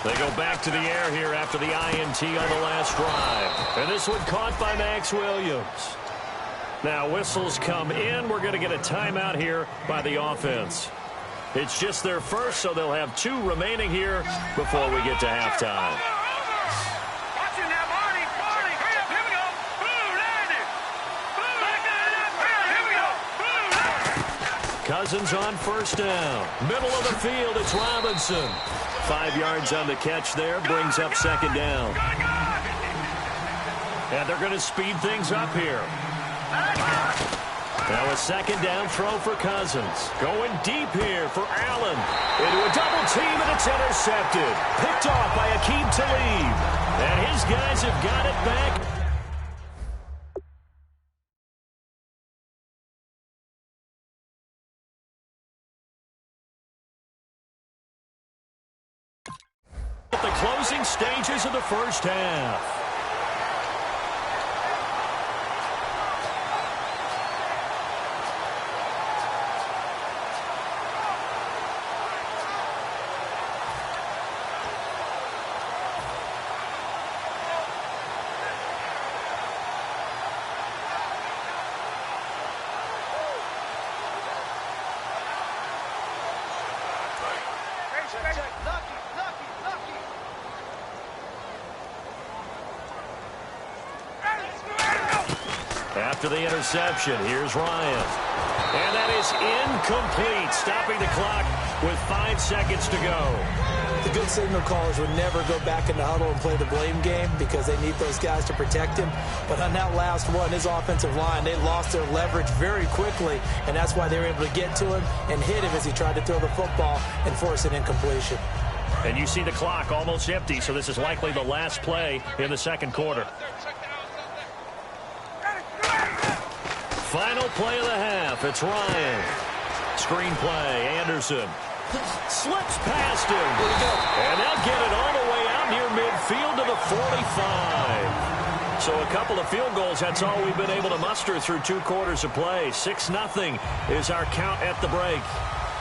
They go back to the air here after the INT on the last drive. And this one caught by Max Williams. Now whistles come in. We're going to get a timeout here by the offense. It's just their first, so they'll have 2 remaining here before we get to halftime. Cousins on first down. Middle of the field, it's Robinson. 5 yards on the catch there, brings up second down. And they're going to speed things up here. Now a second down throw for Cousins. Going deep here for Allen. Into a double team, and it's intercepted. Picked off by Akeem Talib. And his guys have got it back. At the closing stages of the first half. After the interception, here's Ryan. And that is incomplete, stopping the clock with 5 seconds to go. The good signal callers would never go back in the huddle and play the blame game because they need those guys to protect him. But on that last one, his offensive line, they lost their leverage very quickly, and that's why they were able to get to him and hit him as he tried to throw the football and force an incompletion. And you see the clock almost empty, so this is likely the last play in the second quarter. Final play of the half. It's Ryan. Screen play. Anderson slips past him. Where'd he go? And they'll get it all the way out near midfield to the 45. So a couple of field goals. That's all we've been able to muster through 2 quarters of play. 6-0 is our count at the break.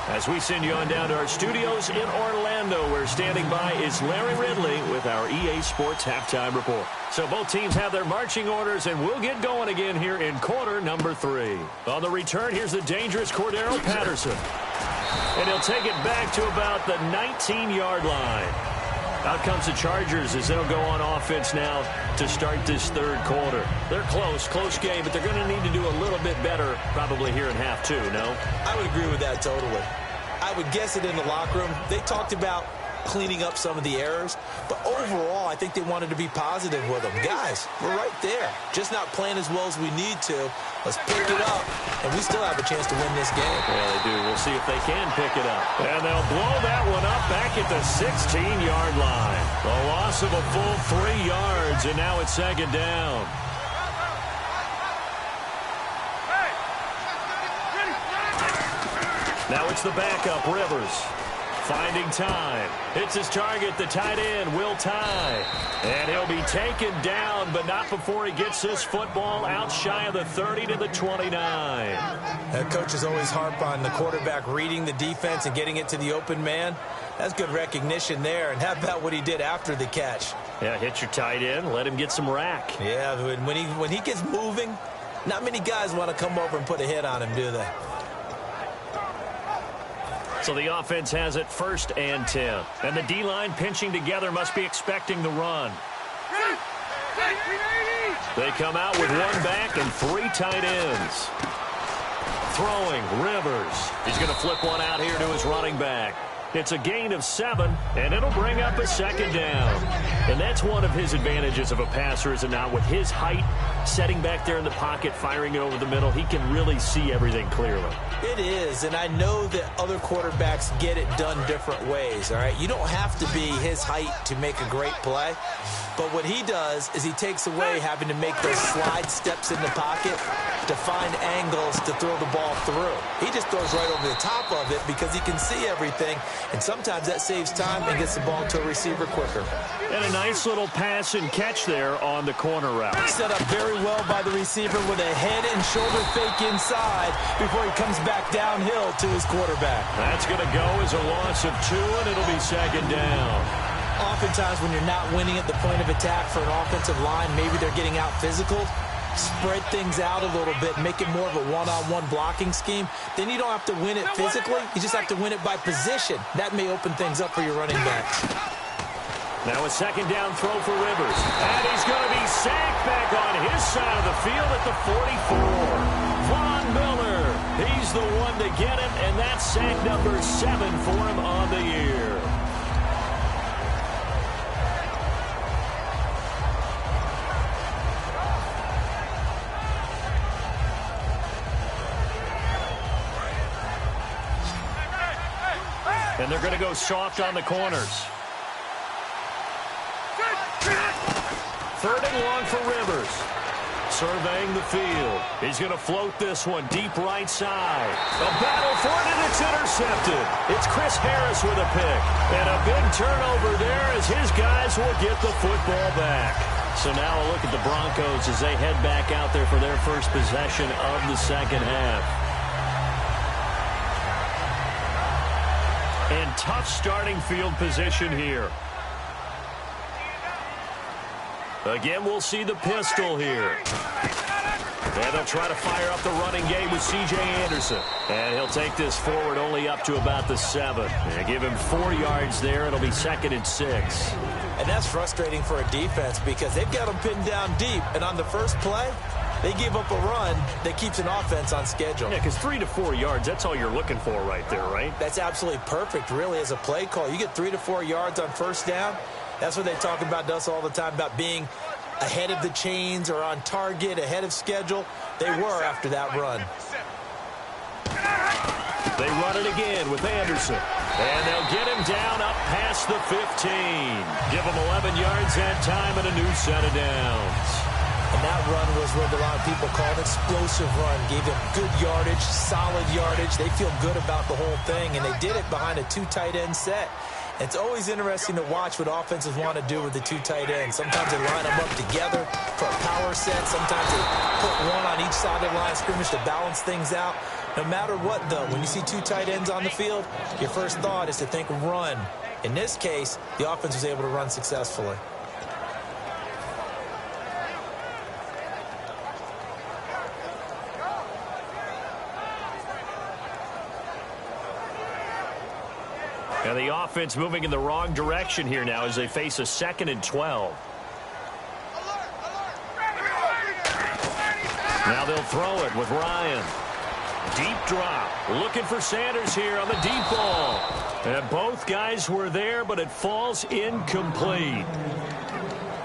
As we send you on down to our studios in Orlando, where standing by is Larry Ridley with our EA Sports Halftime Report. So both teams have their marching orders, and we'll get going again here in quarter number 3. On the return, here's the dangerous Cordero Patterson. And he'll take it back to about the 19-yard line. Out comes the Chargers as they'll go on offense now to start this third quarter. They're close game, but they're going to need to do a little bit better probably here in half 2, no? I would agree with that totally. I would guess it in the locker room. They talked about cleaning up some of the errors, but overall I think they wanted to be positive with them. Guys, we're right there, just not playing as well as we need to. Let's pick it up, and we still have a chance to win this game. Yeah, they do. We'll see if they can pick it up. And they'll blow that one up back at the 16-yard line. A loss of a full 3 yards, and now it's second down. Now it's the backup, Rivers. Finding time. Hits his target, the tight end, Will Tye. And he'll be taken down, but not before he gets this football out shy of the 30 to the 29. Coaches always harp on the quarterback reading the defense and getting it to the open man. That's good recognition there. And how about what he did after the catch? Yeah, hit your tight end, let him get some rack. Yeah, when he gets moving, not many guys want to come over and put a hit on him, do they? So the offense has it 1st and 10. And the D-line pinching together must be expecting the run. They come out with 1 back and 3 tight ends. Throwing, Rivers. He's going to flip one out here to his running back. It's a gain of 7, and it'll bring up a second down. And that's one of his advantages of a passer, is it not? With his height, setting back there in the pocket, firing it over the middle, he can really see everything clearly. It is, and I know that other quarterbacks get it done different ways, all right? You don't have to be his height to make a great play. But what he does is he takes away having to make those slide steps in the pocket to find angles to throw the ball through. He just throws right over the top of it because he can see everything, and sometimes that saves time and gets the ball to a receiver quicker. And a nice little pass and catch there on the corner route. Set up very well by the receiver with a head and shoulder fake inside before he comes back downhill to his quarterback. That's going to go as a loss of 2, and it'll be second down. Oftentimes when you're not winning at the point of attack for an offensive line, maybe they're getting out physical, spread things out a little bit, make it more of a one-on-one blocking scheme. Then you don't have to win it physically. You just have to win it by position. That may open things up for your running backs. Now a second down throw for Rivers. And he's going to be sacked back on his side of the field at the 44. Von Miller, he's the one to get him, and that's sack number 7 for him on the year. And they're going to go soft on the corners. 3rd and long for Rivers. Surveying the field. He's going to float this one deep right side. A battle for it, and it's intercepted. It's Chris Harris with a pick. And a big turnover there as his guys will get the football back. So now a look at the Broncos as they head back out there for their first possession of the second half. And tough starting field position here. Again, we'll see the pistol here. And they'll try to fire up the running game with C.J. Anderson. And he'll take this forward only up to about the 7. And give him 4 yards there. It'll be 2nd and 6. And that's frustrating for a defense because they've got them pinned down deep. And on the first play, they give up a run that keeps an offense on schedule. Yeah, because 3 to 4 yards, that's all you're looking for right there, right? That's absolutely perfect, really, as a play call. You get 3 to 4 yards on first down. That's what they talk about us all the time, about being ahead of the chains or on target, ahead of schedule. They were after that run. They run it again with Anderson. And they'll get him down up past the 15. Give him 11 yards that time and a new set of downs. And that run was what a lot of people call an explosive run. Gave them good yardage, solid yardage. They feel good about the whole thing, and they did it behind a 2 tight end set. It's always interesting to watch what offenses want to do with the 2 tight ends. Sometimes they line them up together for a power set. Sometimes they put one on each side of the line of scrimmage to balance things out. No matter what, though, when you see 2 tight ends on the field, your first thought is to think run. In this case, the offense was able to run successfully. And the offense moving in the wrong direction here now as they face a 2nd and 12. Now they'll throw it with Ryan. Deep drop. Looking for Sanders here on the deep ball. And both guys were there, but it falls incomplete.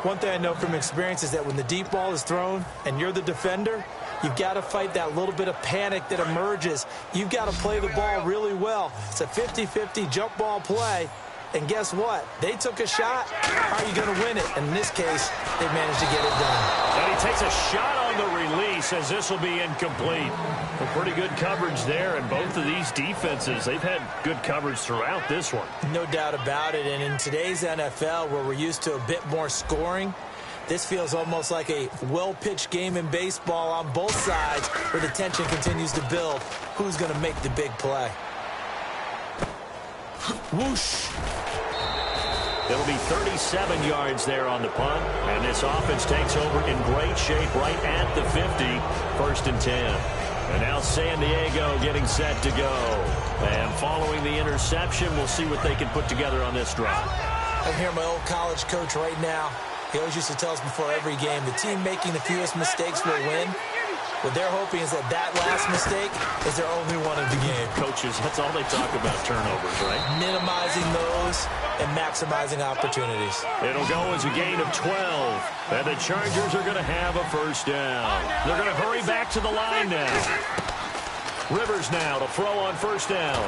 One thing I know from experience is that when the deep ball is thrown and you're the defender, you've got to fight that little bit of panic that emerges. You've got to play the ball really well. It's a 50-50 jump ball play. And guess what? They took a shot. How are you going to win it? And in this case, they managed to get it done. And he takes a shot on the release as this will be incomplete. A pretty good coverage there. And both of these defenses, they've had good coverage throughout this one. No doubt about it. And in today's NFL, where we're used to a bit more scoring, this feels almost like a well-pitched game in baseball on both sides where the tension continues to build. Who's going to make the big play? Whoosh. It'll be 37 yards there on the punt. And this offense takes over in great shape right at the 50. 1st and 10. And now San Diego getting set to go. And following the interception, we'll see what they can put together on this drive. I'm here, my old college coach right now. He always used to tell us before every game, the team making the fewest mistakes will win. What they're hoping is that that last mistake is their only one of the game. Coaches, that's all they talk about, turnovers, right? Minimizing those and maximizing opportunities. It'll go as a gain of 12. And the Chargers are going to have a 1st down. They're going to hurry back to the line now. Rivers now to throw on 1st down.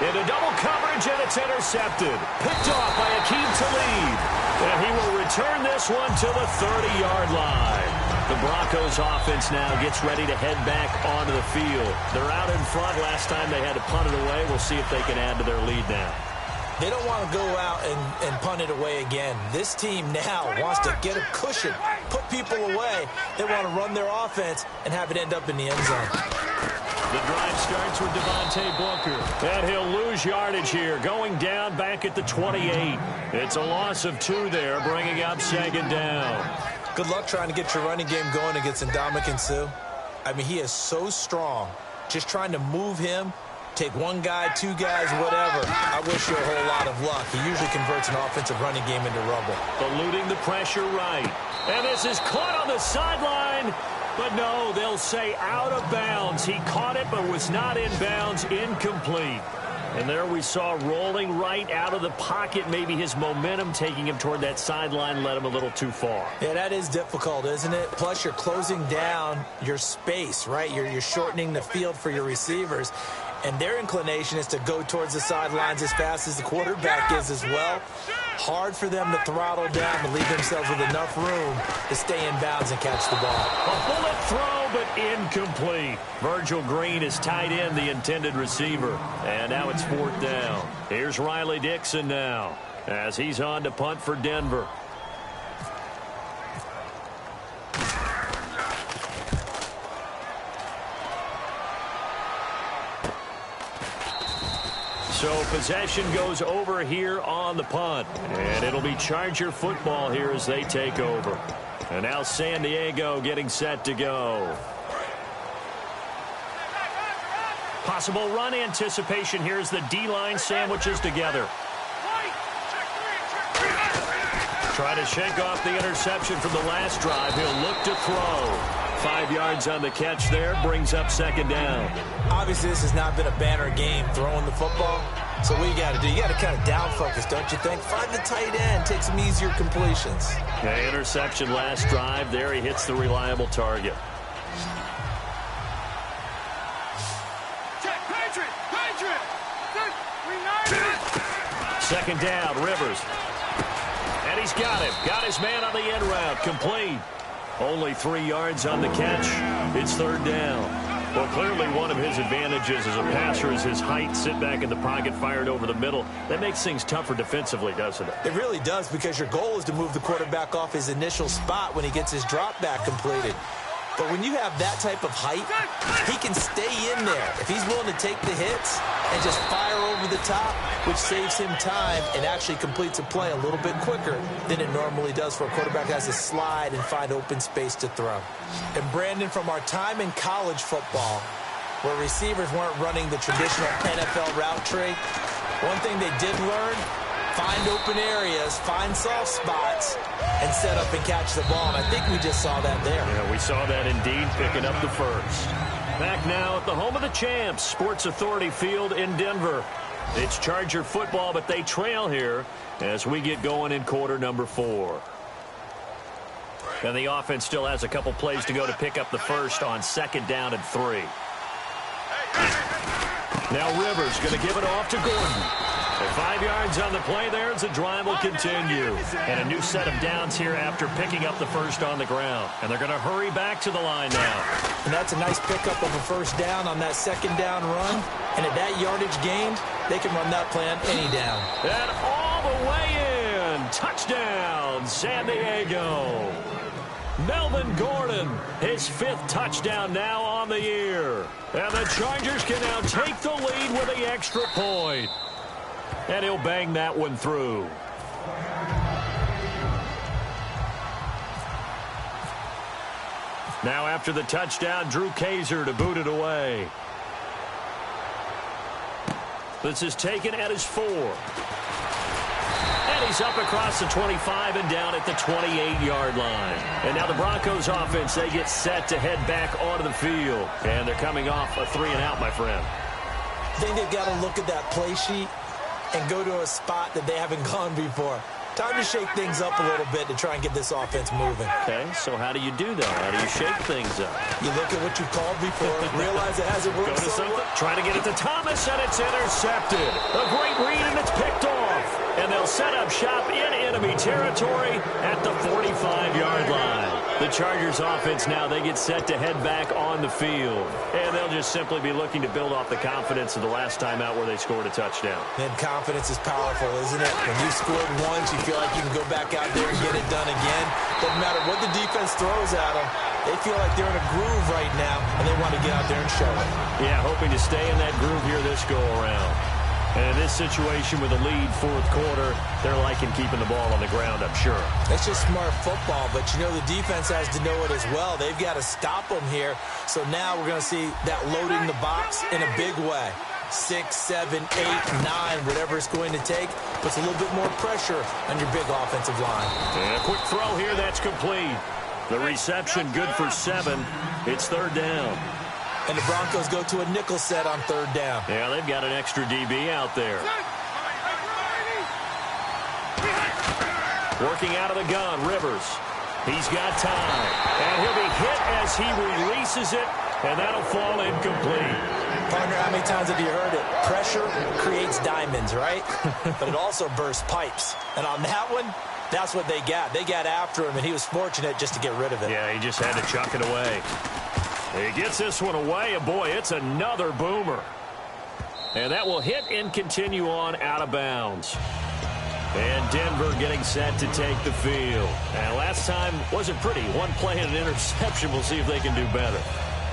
Into double coverage, and it's intercepted. Picked off by Akeem Talib. And he will return this one to the 30-yard line. The Broncos offense now gets ready to head back onto the field. They're out in front. Last time they had to punt it away. We'll see if they can add to their lead now. They don't want to go out and punt it away again. This team now wants to get a cushion, put people away. They want to run their offense and have it end up in the end zone. The drive starts with Devontae Booker. And he'll lose yardage here, going down back at the 28. It's a loss of 2 there, bringing up second down. Good luck trying to get your running game going against Ndamukong Suh. I mean, he is so strong. Just trying to move him, take 1 guy, 2 guys, whatever. I wish you a whole lot of luck. He usually converts an offensive running game into rubble. Eluding the pressure right. And this is caught on the sideline. But no, they'll say out of bounds. He caught it but was not in bounds. Incomplete. And there we saw rolling right out of the pocket. Maybe his momentum taking him toward that sideline led him a little too far. Yeah, that is difficult, isn't it? Plus, you're closing down your space, right? You're shortening the field for your receivers. And their inclination is to go towards the sidelines as fast as the quarterback is as well. Hard for them to throttle down to leave themselves with enough room to stay in bounds and catch the ball. A bullet throw, but incomplete. Virgil Green is tied in the intended receiver. And now it's 4th down. Here's Riley Dixon now as he's on to punt for Denver. So possession goes over here on the punt. And it'll be Charger football here as they take over. And now San Diego getting set to go. Possible run anticipation here as the D-line sandwiches together. Trying to shake off the interception from the last drive. He'll look to throw. 5 yards on the catch there, brings up second down. Obviously, this has not been a banner game throwing the football. So what you got to do, you got to kind of down focus, don't you think? Find the tight end, take some easier completions. Okay, interception last drive. There he hits the reliable target. Second down, Rivers. And he's got him. Got his man on the end route. Complete. Only 3 yards on the catch. It's 3rd down. Well, clearly one of his advantages as a passer is his height. Sit back in the pocket, fired over the middle. That makes things tougher defensively, doesn't it? It really does, because your goal is to move the quarterback off his initial spot when he gets his drop back completed. But when you have that type of height, he can stay in there. If he's willing to take the hits and just fire over the top, which saves him time and actually completes a play a little bit quicker than it normally does for a quarterback that has to slide and find open space to throw. And Brandon, from our time in college football, where receivers weren't running the traditional NFL route tree, one thing they did learn: find open areas, find soft spots, and set up and catch the ball. And I think we just saw that there. Yeah, we saw that indeed, picking up the first. Back now at the home of the champs, Sports Authority Field in Denver. It's Charger football, but they trail here as we get going in quarter number 4. And the offense still has a couple plays to go to pick up the first on 2nd down and 3. Now Rivers going to give it off to Gordon. And 5 yards on the play there as the drive will continue. And a new set of downs here after picking up the first on the ground. And they're going to hurry back to the line now. And that's a nice pickup of a first down on that 2nd down run. And at that yardage gained, they can run that play on any down. And all the way in. Touchdown, San Diego. Melvin Gordon, his 5th touchdown now on the year. And the Chargers can now take the lead with the extra point. And he'll bang that one through. Now after the touchdown, Drew Kaiser to boot it away. This is taken at his 4. And he's up across the 25 and down at the 28-yard line. And now the Broncos offense, they get set to head back onto the field. And they're coming off a 3-and-out, my friend. I think they've got to look at that play sheet and go to a spot that they haven't gone before. Time to shake things up a little bit to try and get this offense moving. Okay, so how do you do that? How do you shake things up? You look at what you called before, realize it hasn't worked so well. Try to get it to Thomas, and it's intercepted. A great read, and it's picked off. And they'll set up shop in enemy territory at the 45-yard line. The Chargers offense now, they get set to head back on the field. And they'll just simply be looking to build off the confidence of the last time out where they scored a touchdown. And confidence is powerful, isn't it? When you scored once, you feel like you can go back out there and get it done again. Doesn't matter what the defense throws at them. They feel like they're in a groove right now, and they want to get out there and show it. Yeah, hoping to stay in that groove here this go-around. And in this situation with a lead fourth quarter, they're liking keeping the ball on the ground, I'm sure. It's just smart football, but you know the defense has to know it as well. They've got to stop them here. So now we're going to see that loading the box in a big way. 6, 7, 8, 9, whatever it's going to take, puts a little bit more pressure on your big offensive line. And a quick throw here, that's complete. The reception good for 7. It's third down. And the Broncos go to a nickel set on third down. Yeah, they've got an extra DB out there. Working out of the gun, Rivers. He's got time. And he'll be hit as he releases it, and that'll fall incomplete. Partner, how many times have you heard it? Pressure creates diamonds, right? But it also bursts pipes. And on that one, that's what they got. They got after him, and he was fortunate just to get rid of it. Yeah, he just had to chuck it away. He gets this one away, and boy, it's another boomer. And that will hit and continue on out of bounds. And Denver getting set to take the field. And last time wasn't pretty. One play and an interception. We'll see if they can do better.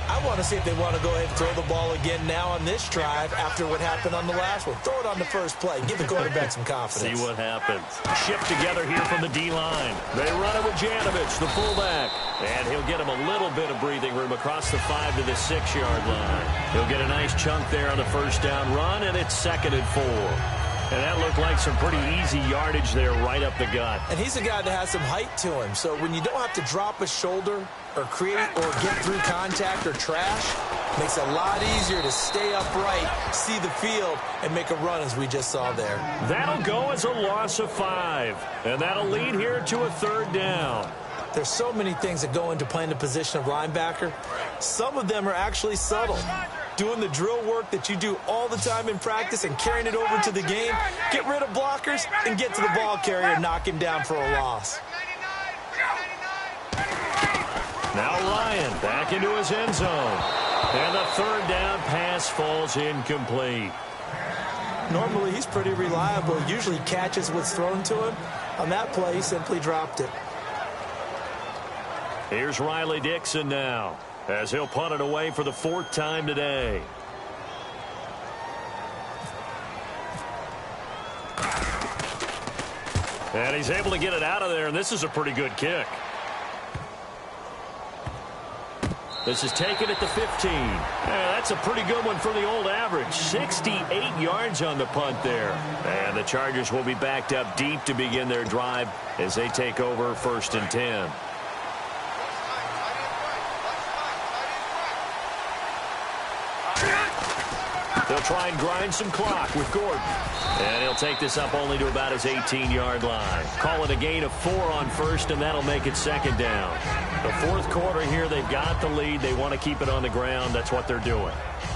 I want to see if they want to go ahead and throw the ball again now on this drive after what happened on the last one. Throw it on the first play. Give the quarterback some confidence. See what happens. Shift together here from the D-line. They run it with Janovich, the fullback. And he'll get him a little bit of breathing room across the 5 to the 6-yard line. He'll get a nice chunk there on the first down run, and it's 2nd and 4. And that looked like some pretty easy yardage there right up the gut. And he's a guy that has some height to him. So when you don't have to drop a shoulder or create or get through contact or trash, makes it a lot easier to stay upright, see the field, and make a run as we just saw there. That'll go as a loss of 5. And that'll lead here to a third down. There's so many things that go into playing the position of linebacker. Some of them are actually subtle. Doing the drill work that you do all the time in practice and carrying it over to the game. Get rid of blockers and get to the ball carrier and knock him down for a loss. Now Ryan back into his end zone. And the third down pass falls incomplete. Normally he's pretty reliable. Usually catches what's thrown to him. On that play, he simply dropped it. Here's Riley Dixon now, as he'll punt it away for the 4th time today. And he's able to get it out of there, and this is a pretty good kick. This is taken at the 15. Yeah, that's a pretty good one for the old average. 68 yards on the punt there. And the Chargers will be backed up deep to begin their drive as they take over 1st and 10. They'll try and grind some clock with Gordon. And he'll take this up only to about his 18-yard line. Call it a gain of 4 on first, and that'll make it 2nd down. The 4th quarter here, they've got the lead. They want to keep it on the ground. That's what they're doing.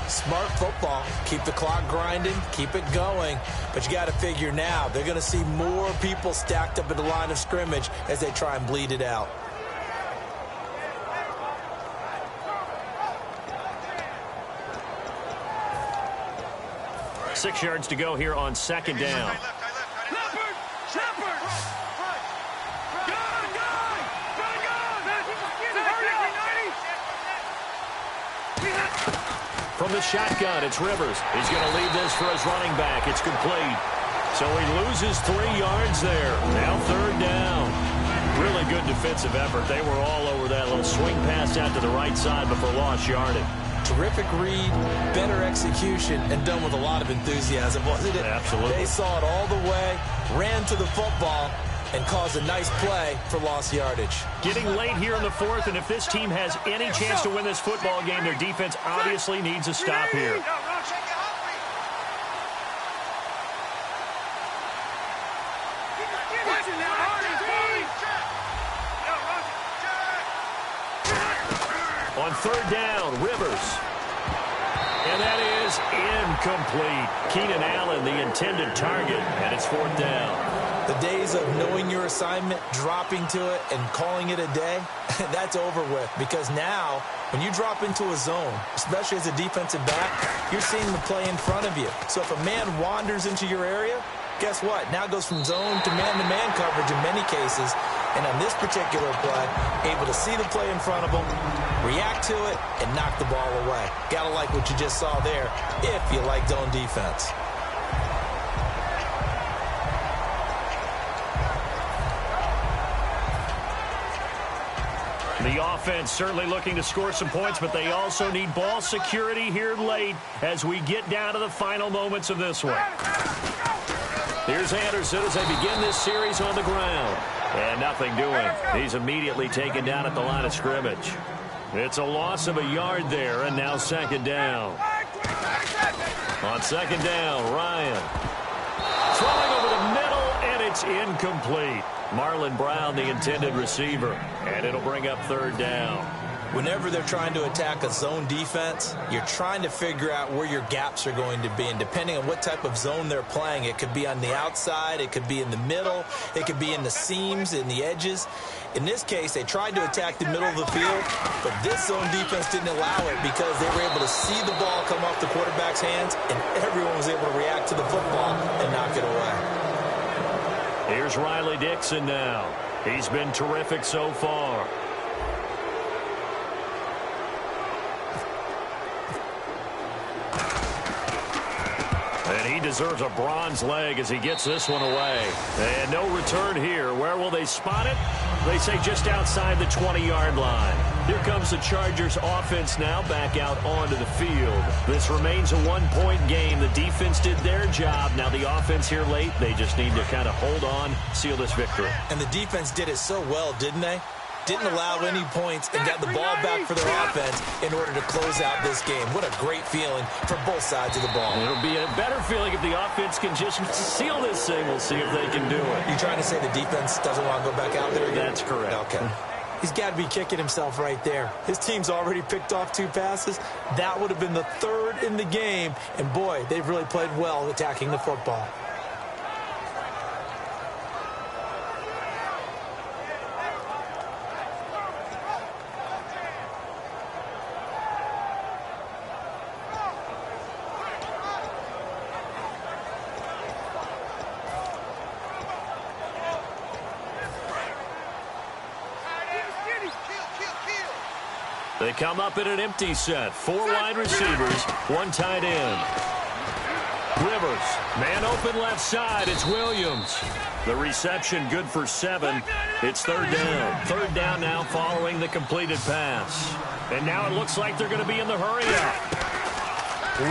Smart football. Keep the clock grinding. Keep it going. But you got to figure now, they're going to see more people stacked up at the line of scrimmage as they try and bleed it out. Six yards to go here on 2nd down. From the shotgun, it's Rivers. He's going to leave this for his running back. It's complete. So he loses 3 yards there. Now 3rd down. Really good defensive effort. They were all over that little swing pass out to the right side before lost yardage. Terrific read, better execution, and done with a lot of enthusiasm, wasn't it? Absolutely. They saw it all the way, ran to the football, and caused a nice play for lost yardage. Getting late here in the 4th, and if this team has any chance to win this football game, their defense obviously needs a stop here. On 3rd down, Rivers. And that is incomplete. Keenan Allen, the intended target, and it's 4th down. The days of knowing your assignment, dropping to it, and calling it a day, that's over with. Because now, when you drop into a zone, especially as a defensive back, you're seeing the play in front of you. So if a man wanders into your area, guess what? Now it goes from zone to man coverage in many cases. And on this particular play, able to see the play in front of him, react to it, and knock the ball away. Gotta like what you just saw there if you like zone defense. The offense certainly looking to score some points, but they also need ball security here late as we get down to the final moments of this one. Here's Anderson as they begin this series on the ground. And nothing doing. He's immediately taken down at the line of scrimmage. It's a loss of a yard there, and now second down. On second down, Ryan. Throwing over the middle, and it's incomplete. Marlon Brown, the intended receiver, and it'll bring up third down. Whenever they're trying to attack a zone defense, you're trying to figure out where your gaps are going to be. And depending on what type of zone they're playing, it could be on the outside, it could be in the middle, it could be in the seams, in the edges. In this case, they tried to attack the middle of the field, but this zone defense didn't allow it because they were able to see the ball come off the quarterback's hands, and everyone was able to react to the football and knock it away. Here's Riley Dixon now. He's been terrific so far. And he deserves a bronze leg as he gets this one away. And no return here. Where will they spot it? They say just outside the 20-yard line. Here comes the Chargers offense now back out onto the field. This remains a one-point game. The defense did their job. Now the offense here late, they just need to kind of hold on, seal this victory. And the defense did it so well, didn't they? Didn't allow any points and got the ball back for their offense in order to close out this game. What a great feeling for both sides of the ball. It'll be a better feeling if the offense can just seal this thing. We'll see if they can do it. You trying to say the defense doesn't want to go back out there again? That's correct. Okay. He's got to be kicking himself right there. His team's already picked off 2 passes. That would have been the 3rd in the game. And, boy, they've really played well attacking the football. They come up in an empty set. 4 wide receivers, 1 tight end. Rivers, man open left side. It's Williams. The reception good for 7. It's 3rd down. 3rd down now following the completed pass. And now it looks like they're going to be in the hurry-up.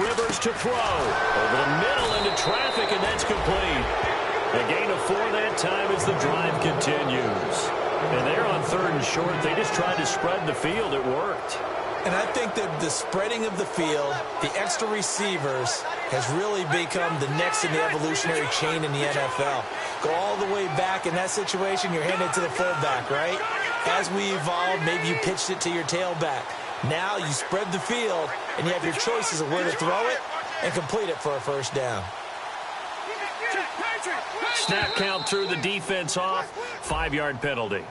Rivers to throw. Over the middle into traffic, and that's complete. A gain of 4 that time as the drive continues. And they're on 3rd and short. They just tried to spread the field. It worked. And I think that the spreading of the field, the extra receivers, has really become the next in the evolutionary chain in the NFL. Go all the way back. In that situation, you're handed to the fullback, right? As we evolve, maybe you pitched it to your tailback. Now you spread the field, and you have your choices of where to throw it and complete it for a 1st down. Snap count through the defense off. 5-yard penalty.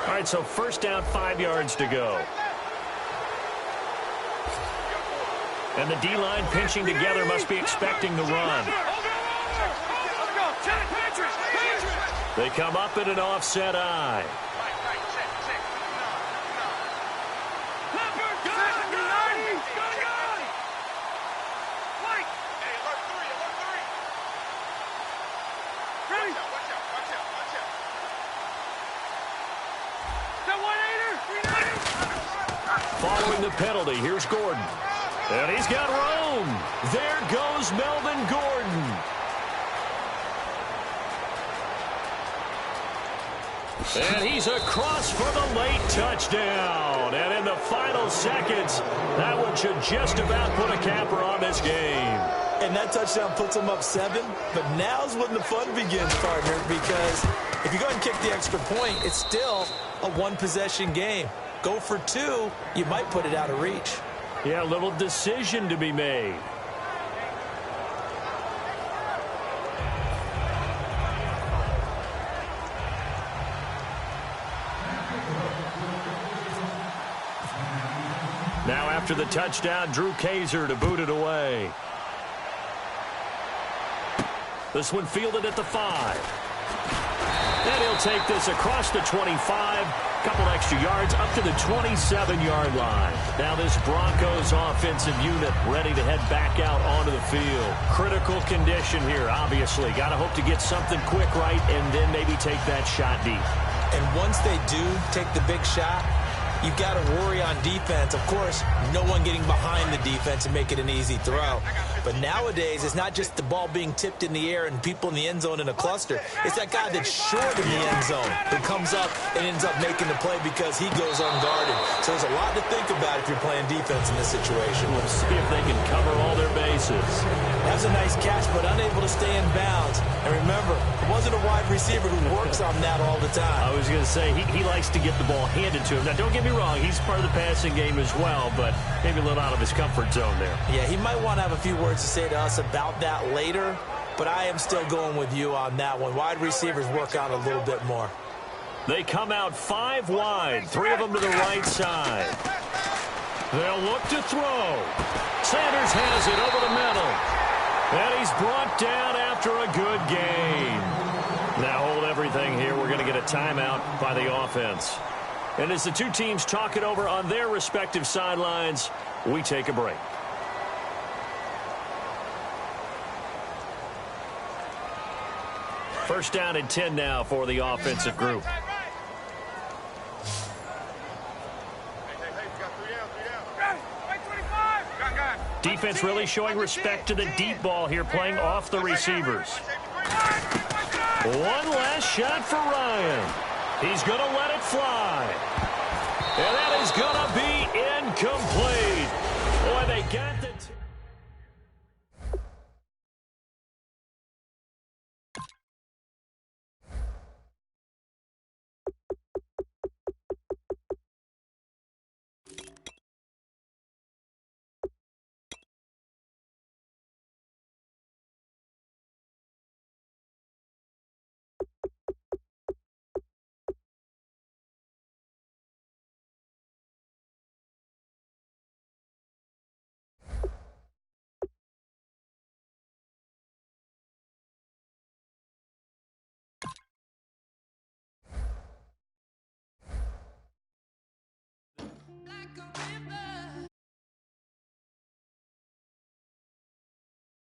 All right, so 1st down, 5 yards to go. And the D-line pinching together must be expecting the run. They come up in an offset eye. Following the penalty, here's Gordon. And he's got room. There goes Melvin Gordon. And he's across for the late touchdown. And in the final seconds, that one should just about put a capper on this game. And that touchdown puts them up 7. But now's when the fun begins, partner, because if you go and kick the extra point, it's still a 1-possession game. Go for 2, you might put it out of reach. Yeah, a little decision to be made. Now after the touchdown, Drew Kaiser to boot it away. This one fielded at the 5. And he'll take this across the 25. Couple extra yards up to the 27-yard line. Now this Broncos offensive unit ready to head back out onto the field. Critical condition here, obviously. Got to hope to get something quick right and then maybe take that shot deep. And once they do take the big shot, you've got to worry on defense. Of course, no one getting behind the defense and make it an easy throw. But nowadays, it's not just the ball being tipped in the air and people in the end zone in a cluster. It's that guy that's short in the end zone who comes up and ends up making the play because he goes unguarded. So there's a lot to think about if you're playing defense in this situation. We'll see if they can cover all their bases. That's a nice catch, but unable to stay in bounds. And remember, it wasn't a wide receiver who works on that all the time. I was going to say, he likes to get the ball handed to him. Now, don't get me wrong, he's part of the passing game as well, but maybe a little out of his comfort zone there. Yeah, he might want to have a few words to say to us about that later, but I am still going with you on that one. Wide receivers work out a little bit more. They come out 5 wide, 3 of them to the right side. They'll look to throw. Sanders has it over the middle. And he's brought down after a good game. Now hold everything here. We're going to get a timeout by the offense. And as the two teams talk it over on their respective sidelines, we take a break. First down and 10 now for the offensive group. Defense really showing respect to the deep ball here, playing off the receivers. One last shot for Ryan. He's going to let it fly. And that is going to be incomplete.